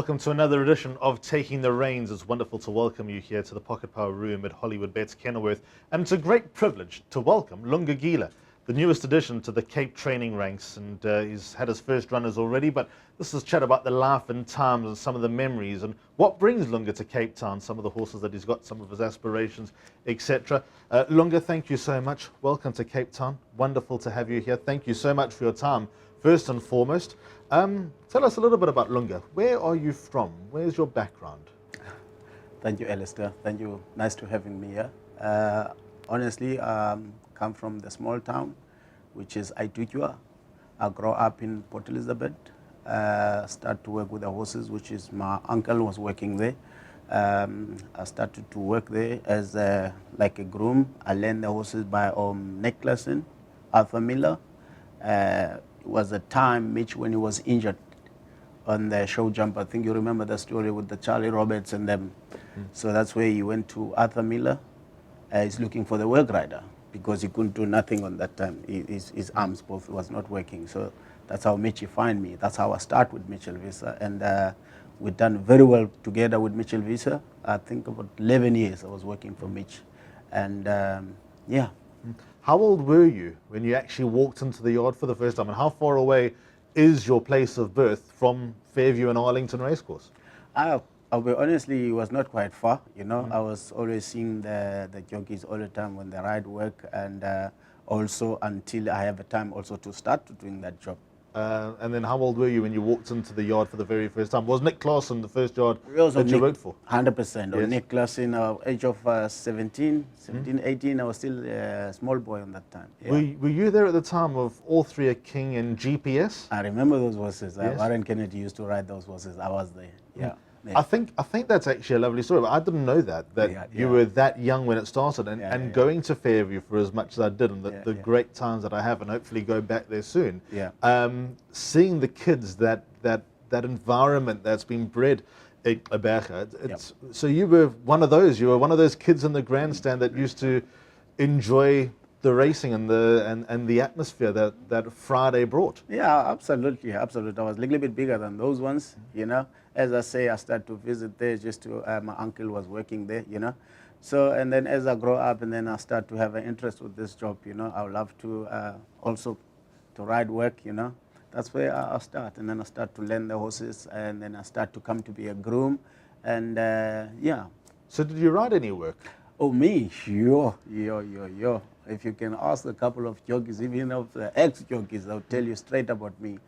Welcome to another edition of Taking the Reins. It's wonderful to welcome you here to the Pocket Power Room at Hollywood Bets Kenilworth. And it's a great privilege to welcome Lunga Gila, the newest addition to the Cape training ranks. And he's had his first runners already, but this is chat about the life and times and some of the memories and what brings Lunga to Cape Town, some of the horses that he's got, some of his aspirations, etc. Lunga, thank you so much. Welcome to Cape Town. Wonderful to have you here. Thank you so much for your time, first and foremost. Tell us a little bit about Lunga. Where are you from? Where's your background? Thank you, Alistair. Thank you. Nice to having me here. Honestly, come from the small town, which is Aitutjua. I grew up in Port Elizabeth. Started to work with the horses, which is my uncle was working there. I started to work there as like a groom. I learned the horses by Nick Lesson, Arthur Miller. It was a time Mitch when he was injured on the show jump. I think you remember the story with the Charlie Roberts and them. So that's where he went to Arthur Miller. He's looking for the work rider because he couldn't do nothing on that time. His arms both was not working. So that's how Mitchie find me. That's how I start with Mitchell Visa. And we've done very well together with Mitchell Visa. I think about 11 years I was working for Mitch. And yeah. How old were you when you actually walked into the yard for the first time? And how far away is your place of birth from Fairview and Arlington Racecourse? I'll be honestly, it was not quite far. You know, I was always seeing the jockeys all the time when they ride work, and also until I have a time also to start doing that job. And then how old were you when you walked into the yard for the very first time? Was Nick Clausen the first yard that you worked for? 100%. Yes. Nick Clausen, age of 17, 18, I was still a small boy on that time. Yeah. Were you there at the time of All Three Are King and GPS? I remember those horses. Yes. Warren Kennedy used to ride those horses. I was there. Yeah. Yeah. I think that's actually a lovely story, but I didn't know that you were that young when it started, and going to Fairview for as much as I did, and the great times that I have, and hopefully go back there soon. Yeah. Seeing the kids, that environment that's been bred at Aberga, so you were one of those. You were one of those kids in the grandstand that used to enjoy the racing and the atmosphere that Friday brought. Yeah, absolutely, absolutely. I was a little bit bigger than those ones, you know. As I say, I started to visit there just to, my uncle was working there, you know. So, and then as I grow up and then I start to have an interest with this job, you know, I would love to also to ride work, you know. That's where I start. And then I start to learn the horses, and then I start to come to be a groom. And yeah. So did you ride any work? Oh, me? Yo. If you can ask a couple of jockeys, even of the ex-jockeys, they'll tell you straight about me.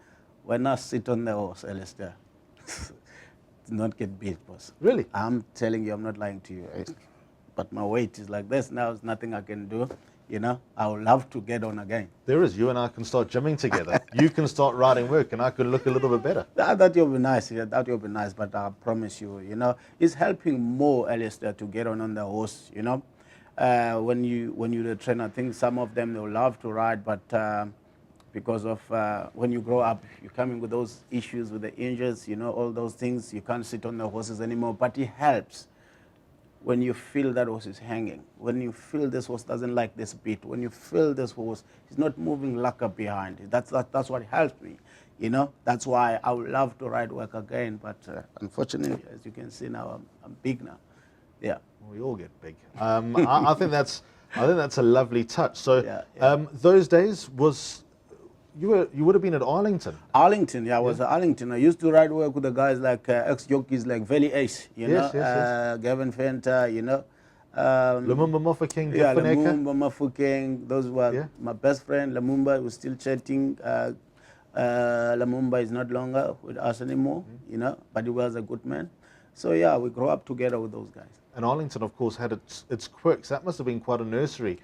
When I sit on the horse, Alistair, not get beat, boss. Really? I'm telling you, I'm not lying to you. But my weight is like this now. There's nothing I can do. You know, I would love to get on again. There is. You and I can start gymming together. You can start riding work, and I could look a little bit better. That will be nice. Yeah, that will be nice. But I promise you, you know, it's helping more, Alistair, to get on the horse. You know, when you're the trainer, I think some of them they'll love to ride, but because of when you grow up, you're coming with those issues with the injuries, you know, all those things. You can't sit on the horses anymore. But it helps when you feel that horse is hanging, when you feel this horse doesn't like this beat, when you feel this horse is not moving lacquer behind it. That's what helps me, you know. That's why I would love to ride work again, but unfortunately, as you can see now, I'm big now. Yeah. We all get big. I think that's a lovely touch. So Yeah. those days you would have been at Arlington. Arlington, yeah, I was at Arlington. I used to ride work with the guys like ex-jockeys like Valley Ace, you know, Gavin Fenter, you know. Lumumba Mofokeng, yeah, Lumumba Mofokeng, those were my best friend. Lumumba was still chatting. Lumumba is not longer with us anymore, you know, but he was a good man. So yeah, we grew up together with those guys. And Arlington, of course, had its quirks. That must have been quite a nursery,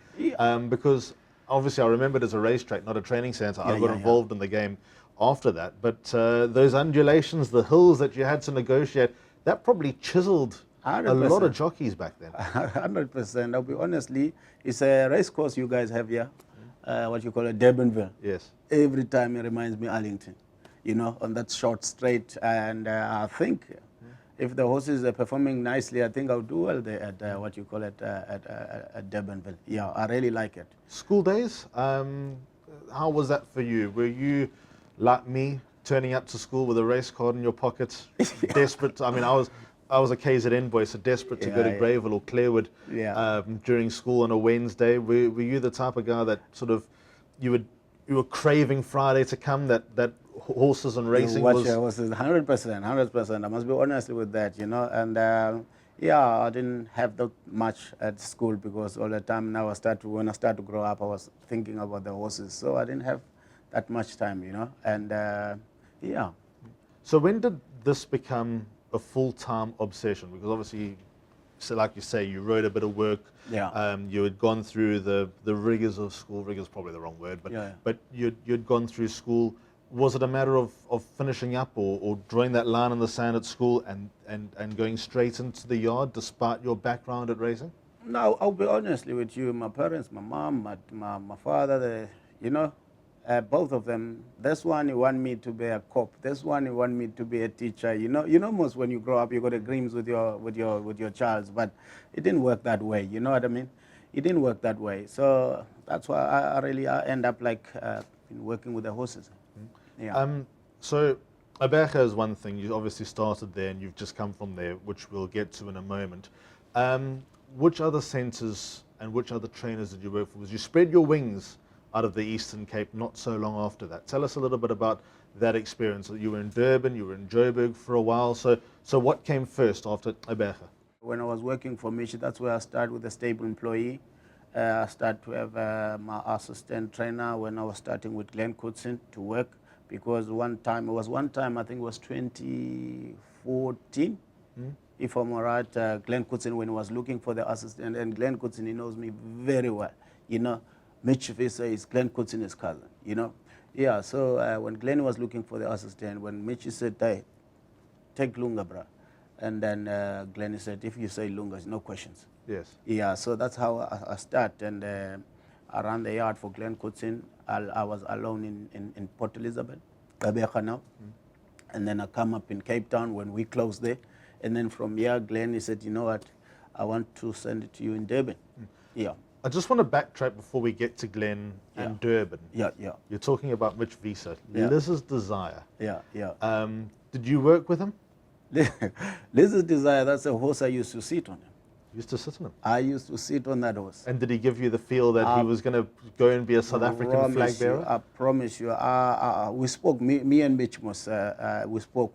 because obviously I remember it as a racetrack, not a training centre. I got involved in the game after that. But those undulations, the hills that you had to negotiate, that probably chiseled 100%. A lot of jockeys back then. 100%. I'll be honestly, it's a race course you guys have here, what you call a Durbanville. Yes. Every time it reminds me Arlington, you know, on that short straight. And I think if the horses are performing nicely, I think I'll do well there at what you call it at Durbanville. Yeah, I really like it. School days, how was that for you? Were you like me, turning up to school with a race card in your pocket, desperate. I mean, I was a KZN boy, so desperate to go to Greyville or Clarewood during school on a Wednesday. Were you the type of guy that sort of you were craving Friday to come? That horses and racing was 100%, 100%. I must be honest with that, you know. And I didn't have that much at school because all the time now when I start to grow up, I was thinking about the horses, so I didn't have that much time, you know. And So when did this become a full-time obsession? Because obviously, so like you say, you wrote a bit of work. You had gone through the rigors of school. Rigors probably the wrong word, but you'd gone through school. Was it a matter of finishing up or drawing that line in the sand at school and going straight into the yard despite your background at racing? No, I'll be honestly with you. My parents, my mom, my father, both of them. This one, he want me to be a cop. This one, he want me to be a teacher. You know, most when you grow up, you got a dreams with your child, but it didn't work that way. You know what I mean? It didn't work that way. So that's why I end up like working with the horses. So Aberge is one thing. You obviously started there and you've just come from there, which we'll get to in a moment. Which other centres and which other trainers did you work for? Was you spread your wings out of the Eastern Cape not so long after that? Tell us a little bit about that experience. You were in Durban, you were in Joburg for a while. So what came first after Aberge? When I was working for Mitch, that's where I started with a stable employee. I started to have my assistant trainer when I was starting with Glenn Coutson to work. Because one time, I think it was 2014, if I'm right, Glenn Coutson, when he was looking for the assistant, and Glenn Coutson, he knows me very well, you know. Mitch Visser is Glenn Coutson's cousin, you know. Yeah, so when Glenn was looking for the assistant, when Mitch said, hey, take Lunga, bro. And then Glenn said, if you say Lunga, no questions. Yes. Yeah, so that's how I start, and I ran the yard for Glenn Coutson. I was alone in Port Elizabeth, Aberge now. And then I come up in Cape Town when we closed there. And then from here, Glenn, he said, you know what, I want to send it to you in Durban. Yeah. I just want to backtrack before we get to Glenn and Durban. Yeah. You're talking about Mitch Visser, Liz's Desire. Yeah. Did you work with him? Liz's Desire, that's a horse I used to sit on. Used to sit on him? I used to sit on that horse. And did he give you the feel that he was going to go and be a South African flag bearer? I promise you. We spoke, me and Mitch we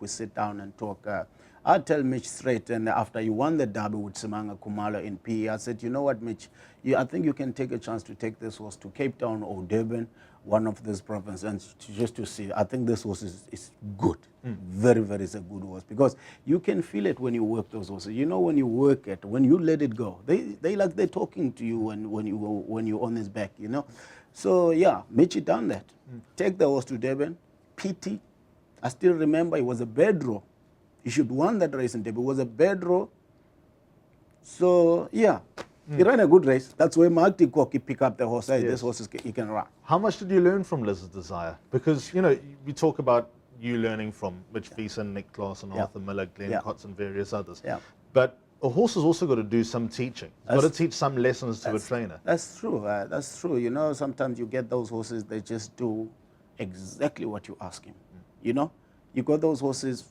sit down and talk. I tell Mitch straight, and after you won the derby with Simanga Kumalo in PE, I said, you know what, Mitch, I think you can take a chance to take this horse to Cape Town or Durban, one of these provinces, and just to see. I think this horse is good. Very, very is a good horse, because you can feel it when you work those horses. You know, when you work it, when you let it go, they're talking to you when you're on his back, you know. So yeah, Mitch done that. Take the horse to Durban, PT. I still remember it was a bad draw. He should won that race in Durban. It was a bad draw. So yeah, he ran a good race. That's why Mark Cook pick up the horse. Hey, this horse he can run. How much did you learn from Liz's Desire? Because, you know, we talk about you learning from Mitch Visser, Nick Claassen, Arthur Miller, Glenn Coutson, and various others. But a horse has also got to do some teaching. He's got to teach some lessons to a trainer. That's true. That's true. You know, sometimes you get those horses, they just do exactly what you ask him. You know, you got those horses,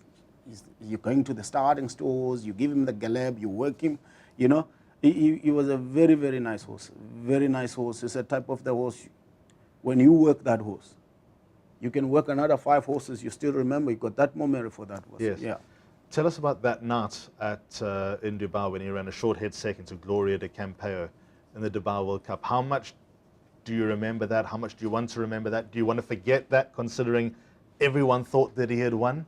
you're going to the starting stores, you give him the gallop, you work him, you know. He was a very, very nice horse. Very nice horse. It's a type of the horse, when you work that horse, you can work another 5 horses, you still remember you got that memory for that horse. Yes. Yeah. Tell us about that night in Dubai when he ran a short head second to Gloria de Campeo in the Dubai World Cup. How much do you remember that? How much do you want to remember that? Do you want to forget that, considering everyone thought that he had won?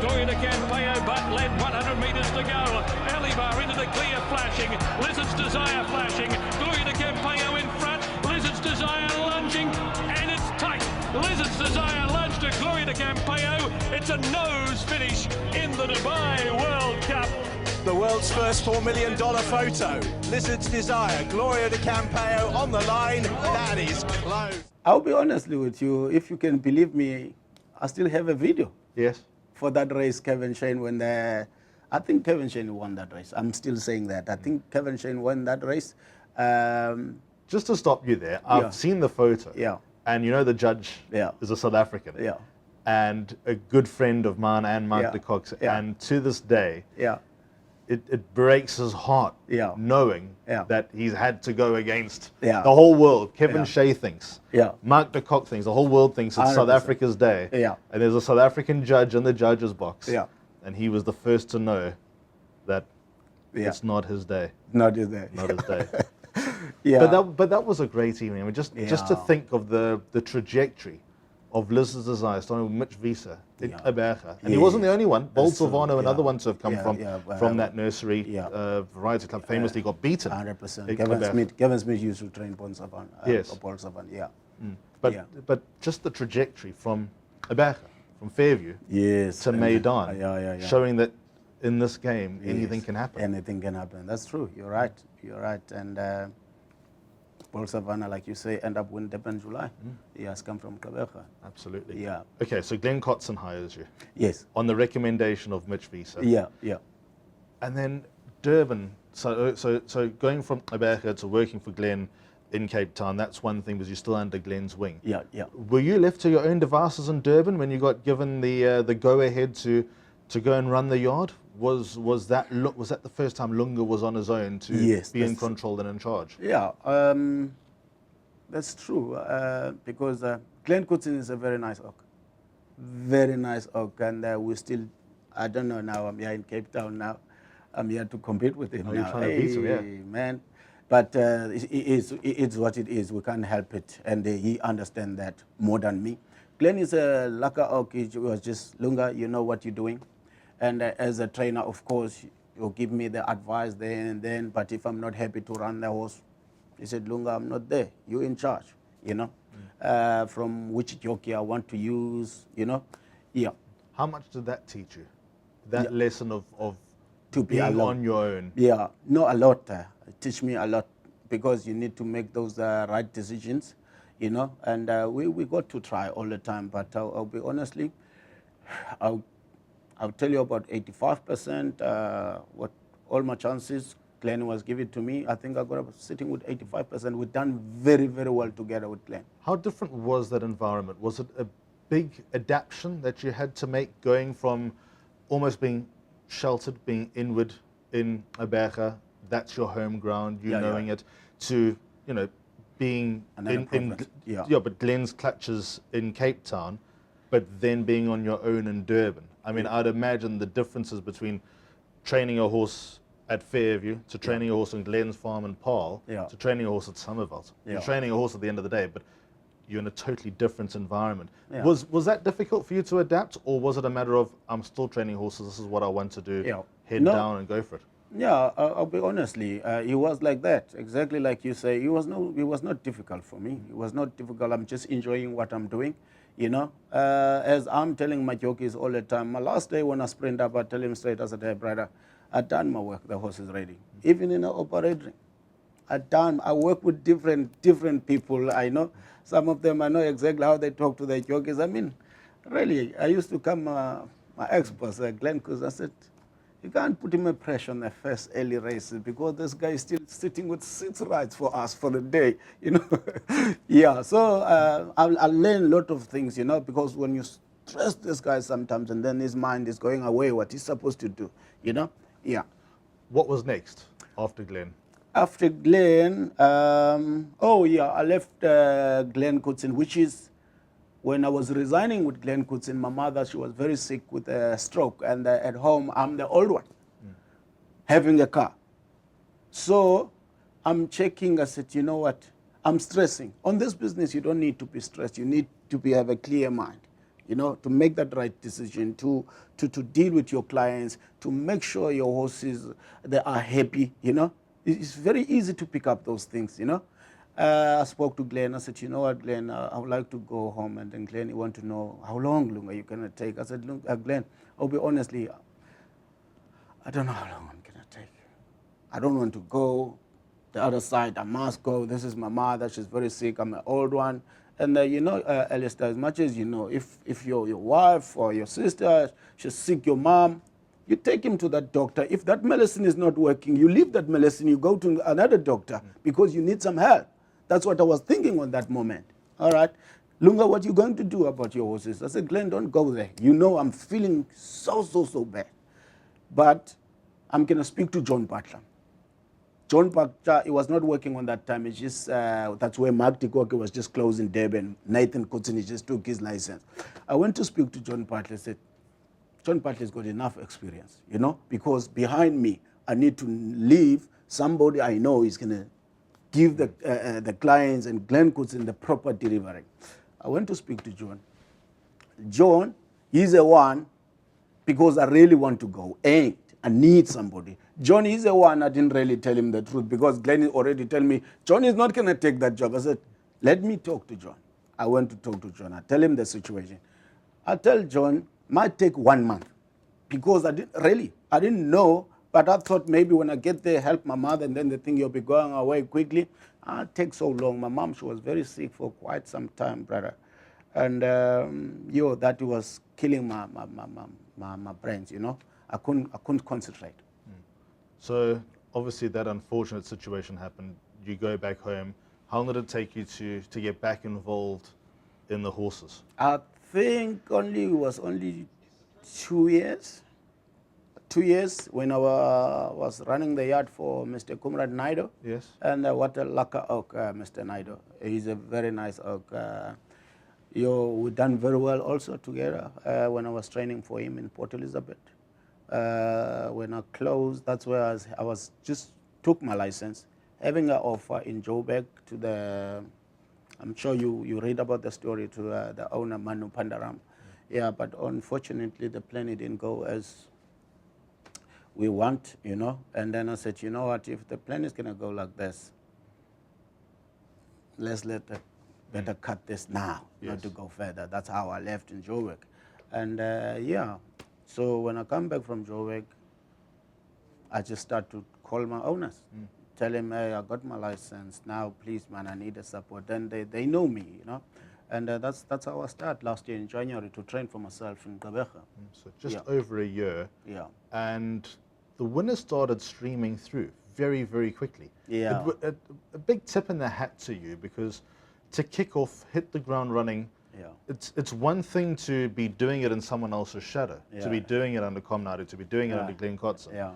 Gloria de Campeo, but led 100 metres to go. Alibar into the clear, flashing. Lizard's Desire flashing. Gloria de Campeo in front. Lizard's Desire lunging, and it's tight. Lizard's Desire lunged to Gloria de Campeo. It's a nose finish in the Dubai World Cup. The world's first $4 million photo. Lizard's Desire, Gloria de Campeo on the line. That is close. I'll be honestly with you, if you can believe me, I still have a video. Yes. For that race, Kevin Shane, I think Kevin Shane won that race. I'm still saying that. I think Kevin Shane won that race. Just to stop you there, I've seen the photo. Yeah. And you know the judge is a South African. Yeah. and a good friend of mine and Mark Yeah. de Kock's. Yeah. And to this day, Yeah. it breaks his heart Yeah. knowing Yeah. that he's had to go against Yeah. the whole world. Kevin Yeah. Shea thinks, Yeah. Mark de Kock thinks, the whole world thinks it's South 100%. Africa's day. Yeah. And there's a South African judge in the judge's box. Yeah. And he was the first to know that Yeah. it's not his day. Not is there. Not his day. Yeah. But that was a great evening. I mean, just to Yeah. think of the trajectory of Liz's Desire, starting with Mitch Visa in Yeah. Aberga. And he wasn't the only one. Bolt That's true. Silvano, another Yeah. one to have come Yeah. from that nursery Yeah. variety club, famously got beaten. 100%. in Kevin Aberga. Smith used to train Paul Savan. Yes. Paul Savan, yeah. But Yeah. but just the trajectory from Aberga, from Fairview Yes. to and- Maidan, yeah. showing that in this game anything Yes, can happen. Anything can happen. That's true. You're right. You're right. And Paul Savannah, like you say, end up winning Durban July. He has come from Kabeja. Absolutely. Yeah. Okay, so Glenn Kotson hires you Yes. on the recommendation of Mitch Visa. Yeah. And then Durban, so going from Aberga to working for Glenn in Cape Town, that's one thing, because you're still under Glenn's wing. Yeah. Were you left to your own devices in Durban when you got given the go-ahead to go and run the yard? Was that the first time Lunga was on his own to Yes, be in that's- control and in charge? Yeah. That's true. Because Glenn Kutsin is a very nice oak. Very nice oak. And we still, I don't know now, I'm here in Cape Town now. I'm here to compete with him Oh, now. you're trying to beat him, yeah. Man. But it's what it is. We can't help it. And he understands that more than me. Glenn is a laka oak. He was just, Lunga, you know what you're doing. And as a trainer, of course, you'll give me the advice then and then. But if I'm not happy to run the horse, he said, Lunga, I'm not there. You're in charge, you know. From which jockey I want to use, you know. Yeah. How much did that teach you? That lesson of To be being alone. on your own. Yeah, no, a lot. It teach me a lot because you need to make those right decisions, you know. And we got to try all the time. But I'll be honestly, I'll tell you about 85%. What all my chances Glenn was given to me. I think I got up sitting with 85%. We've done very, very well together with Glenn. How different was that environment? Was it a big adaptation that you had to make, going from almost being sheltered, being inward in Aberga, that's your home ground, you knowing it, to, being Another in province, yeah. but Glenn's clutches in Cape Town, but then being on your own in Durban? I mean, I'd imagine the differences between training a horse at Fairview to training a horse in Glenn's farm in Paarl to training a horse at Somerveld. You're training a horse at the end of the day, but you're in a totally different environment. Yeah. Was that difficult for you to adapt, or was it a matter of, I'm still training horses, this is what I want to do, head down and go for it? Yeah, I'll be honestly, he was like that, exactly like you say. It was not difficult for me. It was not difficult. I'm just enjoying what I'm doing, you know. As I'm telling my jockeys all the time, my last day when I sprint up, I tell him straight, I said, hey, brother, I've done my work, the horse is ready. Even in the operating, I work with different people. I know some of them, I know exactly how they talk to their jockeys. I mean, really, I used to come, my ex-boss, Glenn Coos, I said, you can't put him a pressure on the first early races because this guy is still sitting with 6 rides for us for the day, you know. Yeah, so I learned a lot of things, you know, because when you stress this guy sometimes and then his mind is going away what he's supposed to do, you know. Yeah. What was next after Glenn? After Glenn, I left Glenn Kutsin, which is when I was resigning with Glenn Kutsin. My mother, she was very sick with a stroke, and at home, I'm the old one, having a car. So I'm checking, I said, you know what, I'm stressing. On this business, you don't need to be stressed. You need to have a clear mind, you know, to make that right decision, to deal with your clients, to make sure your horses, they are happy, you know. It's very easy to pick up those things, you know. I spoke to Glenn. I said, you know what, Glenn, I would like to go home. And then Glenn, you want to know how long, Lunga, you going to take? I said, look, Glenn, I'll be honestly, I don't know how long I'm going to take. I don't want to go the other side. I must go. This is my mother. She's very sick. I'm an old one. And, you know, Alistair, as much as you know, if your wife or your sister, she's sick, your mom, you take him to that doctor. If that medicine is not working, you leave that medicine, you go to another doctor because you need some help. That's what I was thinking on that moment. All right. Lunga, what are you going to do about your horses? I said, Glenn, don't go there. You know I'm feeling so bad. But I'm going to speak to John Butler. John Butler, he was not working on that time. It's just, that's where Mark Dikoke was just closing Durban. Nathan Kutsin just took his license. I went to speak to John Butler. I said, John Butler's got enough experience, you know, because behind me, I need to leave somebody I know is going to give the clients and Glenn Kutsin the proper delivery. I went to speak to John. John, he's the one, because I really want to go, and I need somebody. John is the one, I didn't really tell him the truth, because Glenn already told me, John is not going to take that job. I said, let me talk to John. I went to talk to John. I tell him the situation. I tell John, might take 1 month, because I didn't know, but I thought maybe when I get there, help my mother, and then the thing, you'll be going away quickly. It takes so long. My mom, she was very sick for quite some time, brother. And that was killing my brains, you know. I couldn't concentrate. So obviously that unfortunate situation happened. You go back home. How long did it take you to get back involved in the horses? I think it was only 2 years. 2 years when I was running the yard for Mr. Kumrad Naido. Yes. And what a lucky oak, Mr. Naido. He's a very nice oak. We done very well also together when I was training for him in Port Elizabeth. When I closed, that's where I was just took my license, having an offer in Joburg to the, I'm sure you read about the story, to the owner Manu Pandaram. Yeah, but unfortunately the plan didn't go as we want, you know. And then I said, you know what, if the plan is going to go like this, let's better cut this now, not to go further. That's how I left in Joburg. And so when I come back from Joburg, I just start to call my owners, tell them, hey, I got my license now, please, man, I need the support. Then they know me, you know. And that's how I started last year in January to train for myself in Gqeberha. So just over a year. Yeah. And the winners started streaming through very, very quickly. Yeah. A big tip in the hat to you, because to kick off, hit the ground running, it's one thing to be doing it in someone else's shadow, to be doing it under Comnado, to be doing it under Glenn Kotze. Yeah.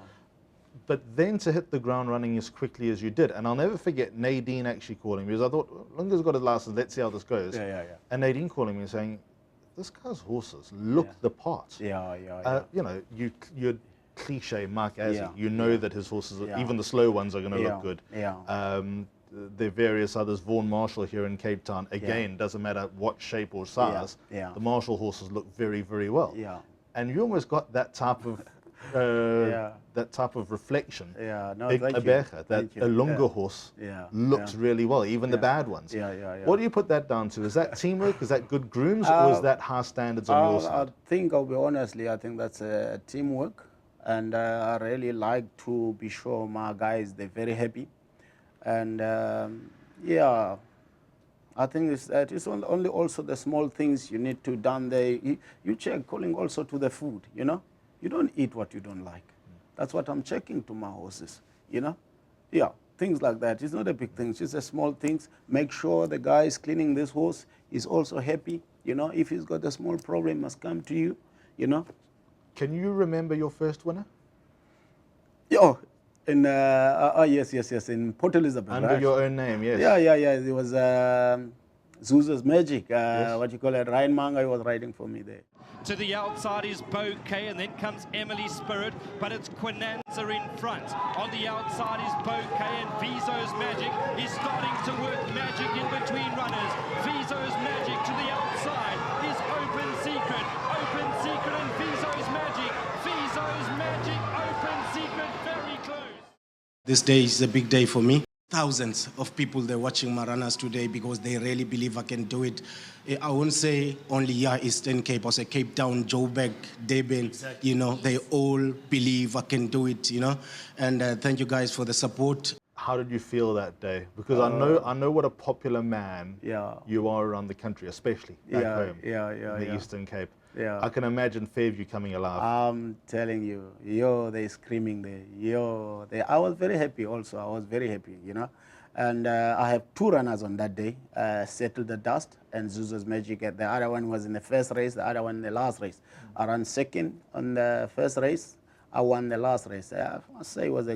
But then to hit the ground running as quickly as you did. And I'll never forget Nadine actually calling me, because I thought, Lunga's got his license, let's see how this goes. And Nadine calling me and saying, this guy's horses look the part. You know, you're cliche Mark Azzi. You know that his horses, even the slow ones, are going to look good. There are various others. Vaughan Marshall here in Cape Town, again, doesn't matter what shape or size, the Marshall horses look very, very well. And you almost got that type of reflection in Gqeberha, that a Lunga horse looks really well, even the bad ones. What do you put that down to? Is that teamwork? Is that good grooms? Or is that high standards on your side? I think, I'll be honestly, I think that's teamwork. And I really like to be sure my guys, they're very happy. And I think it's only also the small things you need to done there. You check calling also to the food, you know. You don't eat what you don't like. That's what I'm checking to my horses, you know. Yeah, things like that. It's not a big thing, it's just the small things. Make sure the guy is cleaning this horse is also happy, you know. If he's got a small problem, he must come to you, you know. Can you remember your first winner? Yeah. Yes, in Port Elizabeth. Under your own name, yes. Yeah. It was Zuza's Magic. What you call it? Ryan Manga was riding for me there. To the outside is Bouquet, and then comes Emily Spirit, but it's Quinanza in front. On the outside is Bouquet, and Vizo's Magic is starting to work magic in between runners. Vizo's Magic to the outside is Open Secret, and Vizo's Magic. Vizo's Magic, Open Secret, very close. This day is a big day for me. Thousands of people, they're watching my runners today because they really believe I can do it. I won't say only Eastern Cape, I'll say Cape Town, Joburg, Durban, you know, they all believe I can do it, you know. And thank you guys for the support. How did you feel that day? Because I know what a popular man you are around the country, especially back home in the Eastern Cape. I can imagine Fairview coming alive. I'm telling you, they're screaming there. I was very happy also. I was very happy, you know. And I have 2 runners on that day, Settle the Dust and Zuzu's Magic. The other one was in the first race, the other one in the last race. I ran second on the first race. I won the last race. I must say it was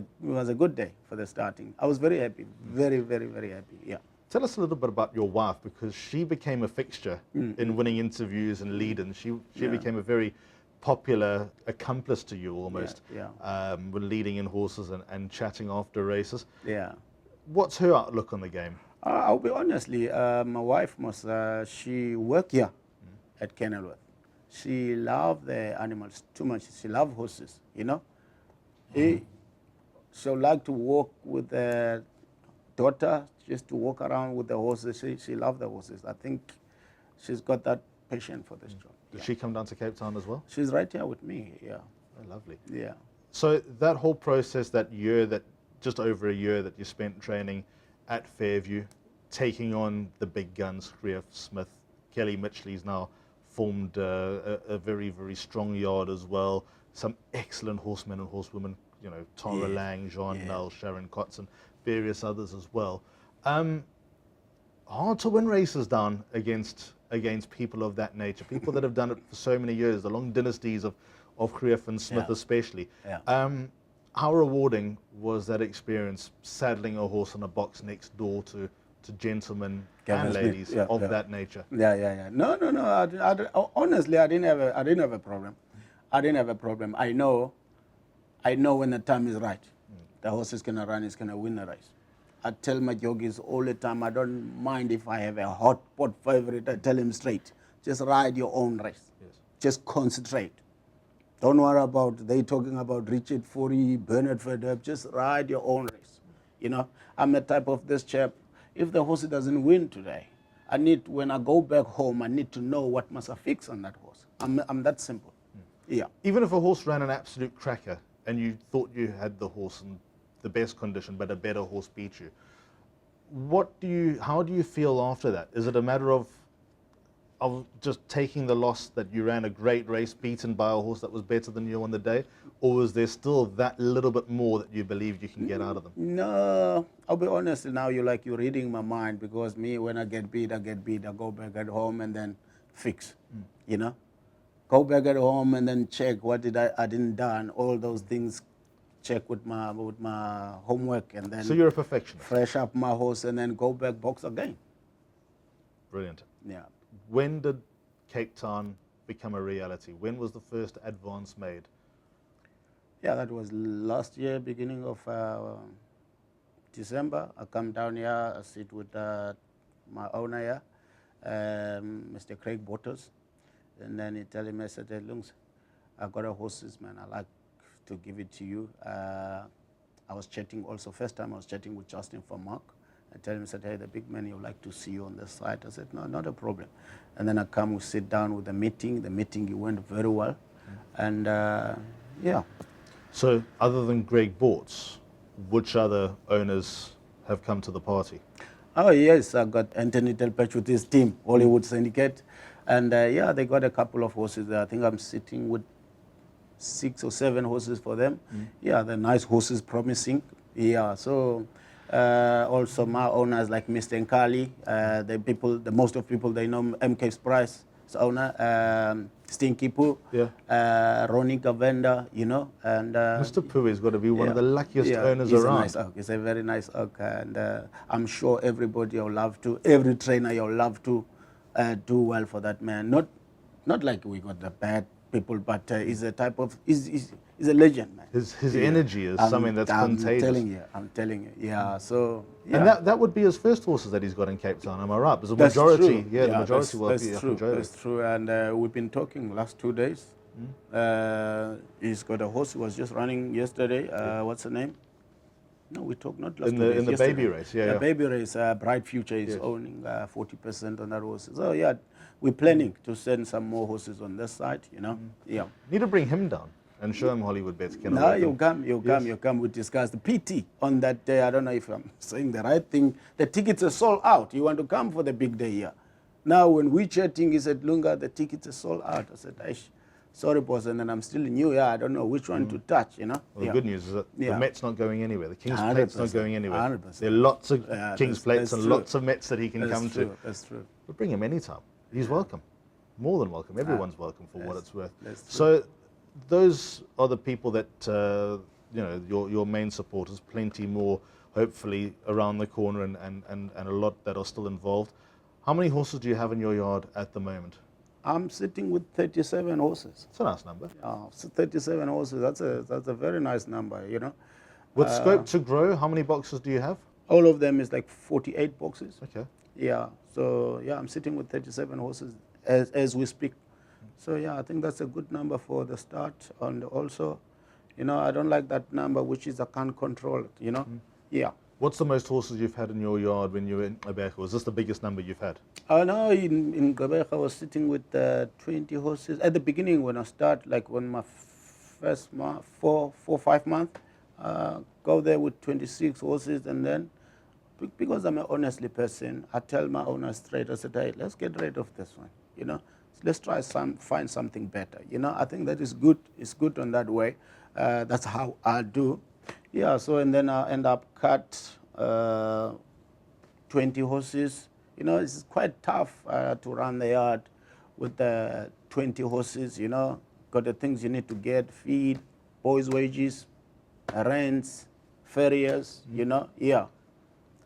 a good day for the starting. I was very happy, very, very, very happy, yeah. Tell us a little bit about your wife, because she became a fixture in winning interviews and lead-ins. She became a very popular accomplice to you almost, when leading in horses and chatting after races. Yeah. What's her outlook on the game? I'll be honestly, my wife she worked here at Kenilworth. She loved the animals too much. She loved horses, you know. She liked to walk with the daughter, just to walk around with the horses. She loved the horses. I think she's got that passion for this job. Does she come down to Cape Town as well? She's right here with me, yeah. Oh, lovely. Yeah. So that whole process, just over a year that you spent training at Fairview, taking on the big guns, Grief, Smith, Kelly Mitchley's now formed a very, very strong yard as well. Some excellent horsemen and horsewomen, you know, Tara Lang, Jean Null, Sharon Kotzen, various others as well. Hard to win races down against people of that nature, people that have done it for so many years, the long dynasties of Grief and Smith especially. Yeah. How rewarding was that experience, saddling a horse in a box next door to gentlemen and ladies of that nature? Yeah. No. Honestly, I didn't have a problem. I didn't have a problem. I know when the time is right. The horse is gonna run. It's gonna win the race. I tell my jockeys all the time, I don't mind if I have a hot pot favorite. I tell him straight, just ride your own race. Yes. Just concentrate. Don't worry about they talking about Richard Forey, Bernard Verdep. Just ride your own race. You know, I'm the type of this chap. If the horse doesn't win today, when I go back home, I need to know what must I fix on that horse. I'm that simple. Yeah. Even if a horse ran an absolute cracker and you thought you had the horse in the best condition, but a better horse beat you, how do you feel after that? Is it a matter of just taking the loss that you ran a great race beaten by a horse that was better than you on the day, or is there still that little bit more that you believe you can get out of them? No, I'll be honest now, you're reading my mind, because me, when I get beat, I go back at home and then fix, you know? Go back at home and then check what I didn't done, all those things, check with my homework, and then... So you're a perfectionist? Fresh up my horse and then go back box again. Brilliant. Yeah. When did Cape Town become a reality? When was the first advance made? Yeah, that was last year, beginning of December. I come down here, I sit with my owner here, Mr. Craig Bottles, and then he tell him, I said, hey, Lungs, I got a horses, man. I like to give it to you. I was chatting also, first time I was chatting with Justin from Mark. I tell him, I said, hey, the big man, he would like to see you on this side. I said, no, not a problem. And then I come, we sit down with the meeting. The meeting, it went very well. And yeah. So other than Greg Bortz, which other owners have come to the party? Oh, yes, I got Anthony Delpech with his team, Hollywood Syndicate. And yeah, they got a couple of horses there. I think I'm sitting with 6 or 7 horses for them. Yeah, they're nice horses, promising. Yeah, so also my owners like Mr. Nkali, the most of people, they know MK's Price, his owner, Stinky Poo, Ronnie Gavenda, you know. And Mr. Poo has got to be one of the luckiest owners around. Nice oak. He's a very nice oak, and I'm sure everybody will love to, every trainer will love to do well for that man. Not like we got the bad people, but he's a type of, he's a legend, man. His energy is something that's contagious. I'm telling you, yeah. So yeah. And that would be his first horses that he's got in Cape Town. Am I right? Because the That's majority, true. the majority will that's be true. That's true. And we've been talking last 2 days. He's got a horse. He was just running yesterday. What's the name? No, we talked not last 2 days. In the baby race, The baby race. Bright Future is owning 40% on that horse. So yeah, we're planning to send some more horses on this side. You know, yeah. Need to bring him down and show him Hollywood bets. No, you come. We discussed the PT on that day. I don't know if I'm saying the right thing. The tickets are sold out. You want to come for the big day here? Now, when we chatting, he said, Lunga, the tickets are sold out. I said, Aish, sorry, boss, and then I'm still new. Yeah, I don't know which one to touch, Well, the yeah. good news is that the Yeah. Met's not going anywhere. The King's Plate's not 100%, going anywhere. 100%. There are lots of Yeah, King's Plates that's and true. lots of Mets that he can come That's true. to. That's true. But bring him anytime. He's welcome. More than welcome. Everyone's welcome for what that's- it's worth. that's true. So those are the people that, your main supporters, plenty more, hopefully, around the corner and a lot that are still involved. How many horses do you have in your yard at the moment? I'm sitting with 37 horses. It's a nice number. So 37 horses, that's a very nice number, With scope to grow, how many boxes do you have? All of them is like 48 boxes. Okay. Yeah, so yeah, I'm sitting with 37 horses as we speak. So yeah, I think that's a good number for the start. And also, I don't like that number, which is I can't control it, Yeah. What's the most horses you've had in your yard when you were in Gqeberha? Was this the biggest number you've had? No, in Gqeberha I was sitting with 20 horses. At the beginning when I start, like when my first month, 5 months, go there with 26 horses, and then, because I'm an honestly person, I tell my owner straight, I said, hey, let's get rid of this one, let's try find something better, I think that is good. It's good on that way. That's how I do. Yeah, so and then I end up cut 20 horses. It's quite tough to run the yard with 20 horses, got the things you need to get, feed, boys' wages, rents, farriers, yeah.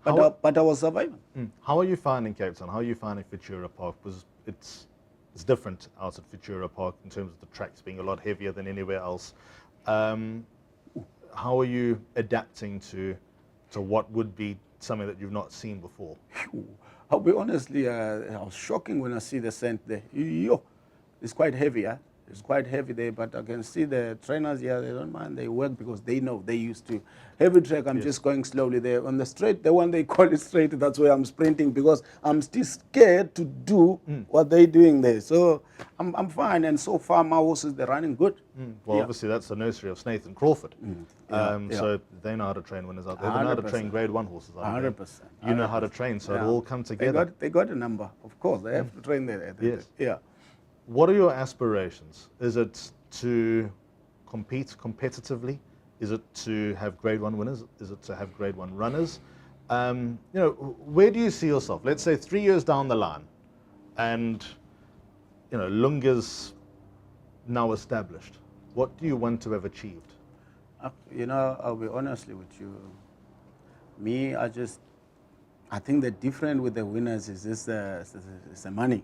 But I was surviving. How are you finding Cape Town? How are you finding Futura Park? Because it's different out at Futura Park in terms of the tracks being a lot heavier than anywhere else. How are you adapting to what would be something that you've not seen before? I'll be honestly, I was shocking when I see the scent there. Yo, it's quite heavy, huh? It's quite heavy there, but I can see the trainers here, they don't mind, they work because they know, they used to. Heavy track, I'm just going slowly there. On the straight, the one they call it straight, that's where I'm sprinting because I'm still scared to do what they're doing there. So I'm fine, and so far my horses, they're running good. Well, Yeah. obviously that's the nursery of Snaith and Crawford. Yeah. So they know how to train winners out there. They know how to 100%. train grade 1 horses out there. 100%. You know how to train, so Yeah. it'll all come together. They got a number, of course. They have to train there. Yes. Yeah. What are your aspirations? Is it to compete competitively? Is it to have grade 1 winners? Is it to have grade 1 runners? Where do you see yourself? Let's say 3 years down the line, and Lunga's now established. What do you want to have achieved? I'll be honestly with you. Me, I think the difference with the winners is this, it's the money,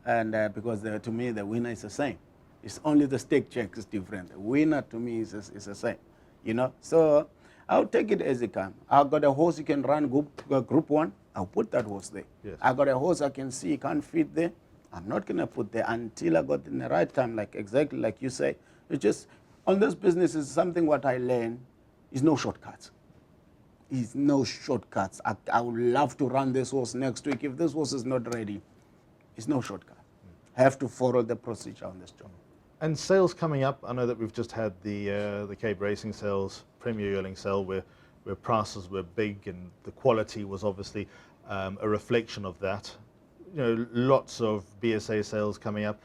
and because to me the winner is the same. It's only the stake check is different. The winner to me is the same, So I'll take it as it comes. I got a horse you can run group 1. I'll put that horse there. Yes. I got a horse I can see can't fit there. I'm not gonna put there until I got in the right time, exactly like you say. It's just on this business is something what I learned is no shortcuts. Is no shortcuts. I would love to run this horse next week. If this horse is not ready, it's no shortcut. Have to follow the procedure on this job. And sales coming up. I know that we've just had the Cape Racing sales, Premier Yearling sale, where prices were big and the quality was obviously a reflection of that. Lots of BSA sales coming up.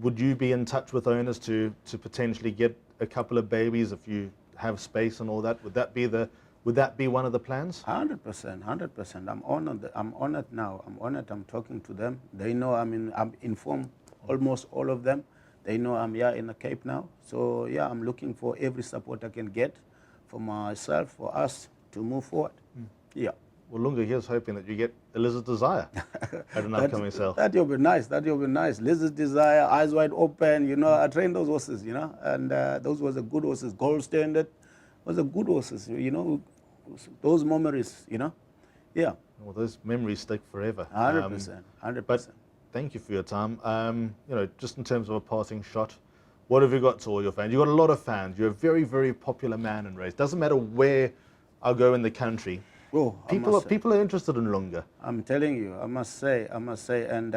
Would you be in touch with owners to potentially get a couple of babies if you have space and all that? Would that be one of the plans? 100%, 100%. I'm on it now. I'm on it. I'm talking to them. They know I'm informed, almost all of them. They know I'm here in the Cape now. So yeah, I'm looking for every support I can get for myself, for us to move forward. Yeah. Well, Lunga here's hoping that you get Elizabeth Desire at an upcoming sale. That will be nice. That will be nice. Lizard's Desire, Eyes Wide Open. I trained those horses. And those were the good horses. Gold Standard was a good horses. Those memories. Yeah. Well, those memories stick forever. 100%. 100%. But thank you for your time. Just in terms of a parting shot, what have you got to all your fans? You've got a lot of fans. You're a very, very popular man in race. Doesn't matter where I go in the country. Oh, People are interested in Lunga. I'm telling you, I must say, and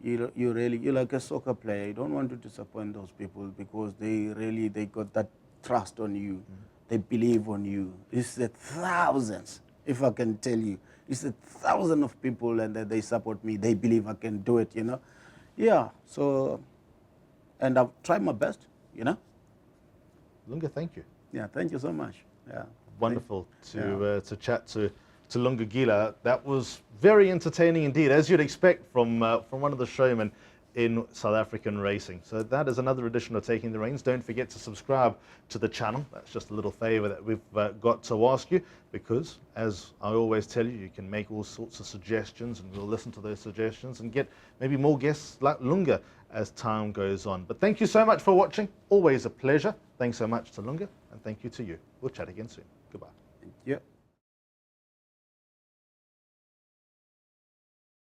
you're like a soccer player. You don't want to disappoint those people because they got that trust on you. They believe on you. It's the thousands, if I can tell you. It's a thousand of people and they support me. They believe I can do it, Yeah, so, and I've tried my best, you know. Lunga, thank you. Yeah, thank you so much. Yeah. Wonderful to chat to Lunga Gila. That was very entertaining indeed, as you'd expect from one of the showmen in South African racing. So that is another edition of Taking the Reins. Don't forget to subscribe to the channel. That's just a little favor that we've got to ask you, because as I always tell you, you can make all sorts of suggestions and we'll listen to those suggestions and get maybe more guests like Lunga as time goes on. But thank you so much for watching. Always a pleasure. Thanks so much to Lunga, and thank you to you. We'll chat again soon. Goodbye. Thank you.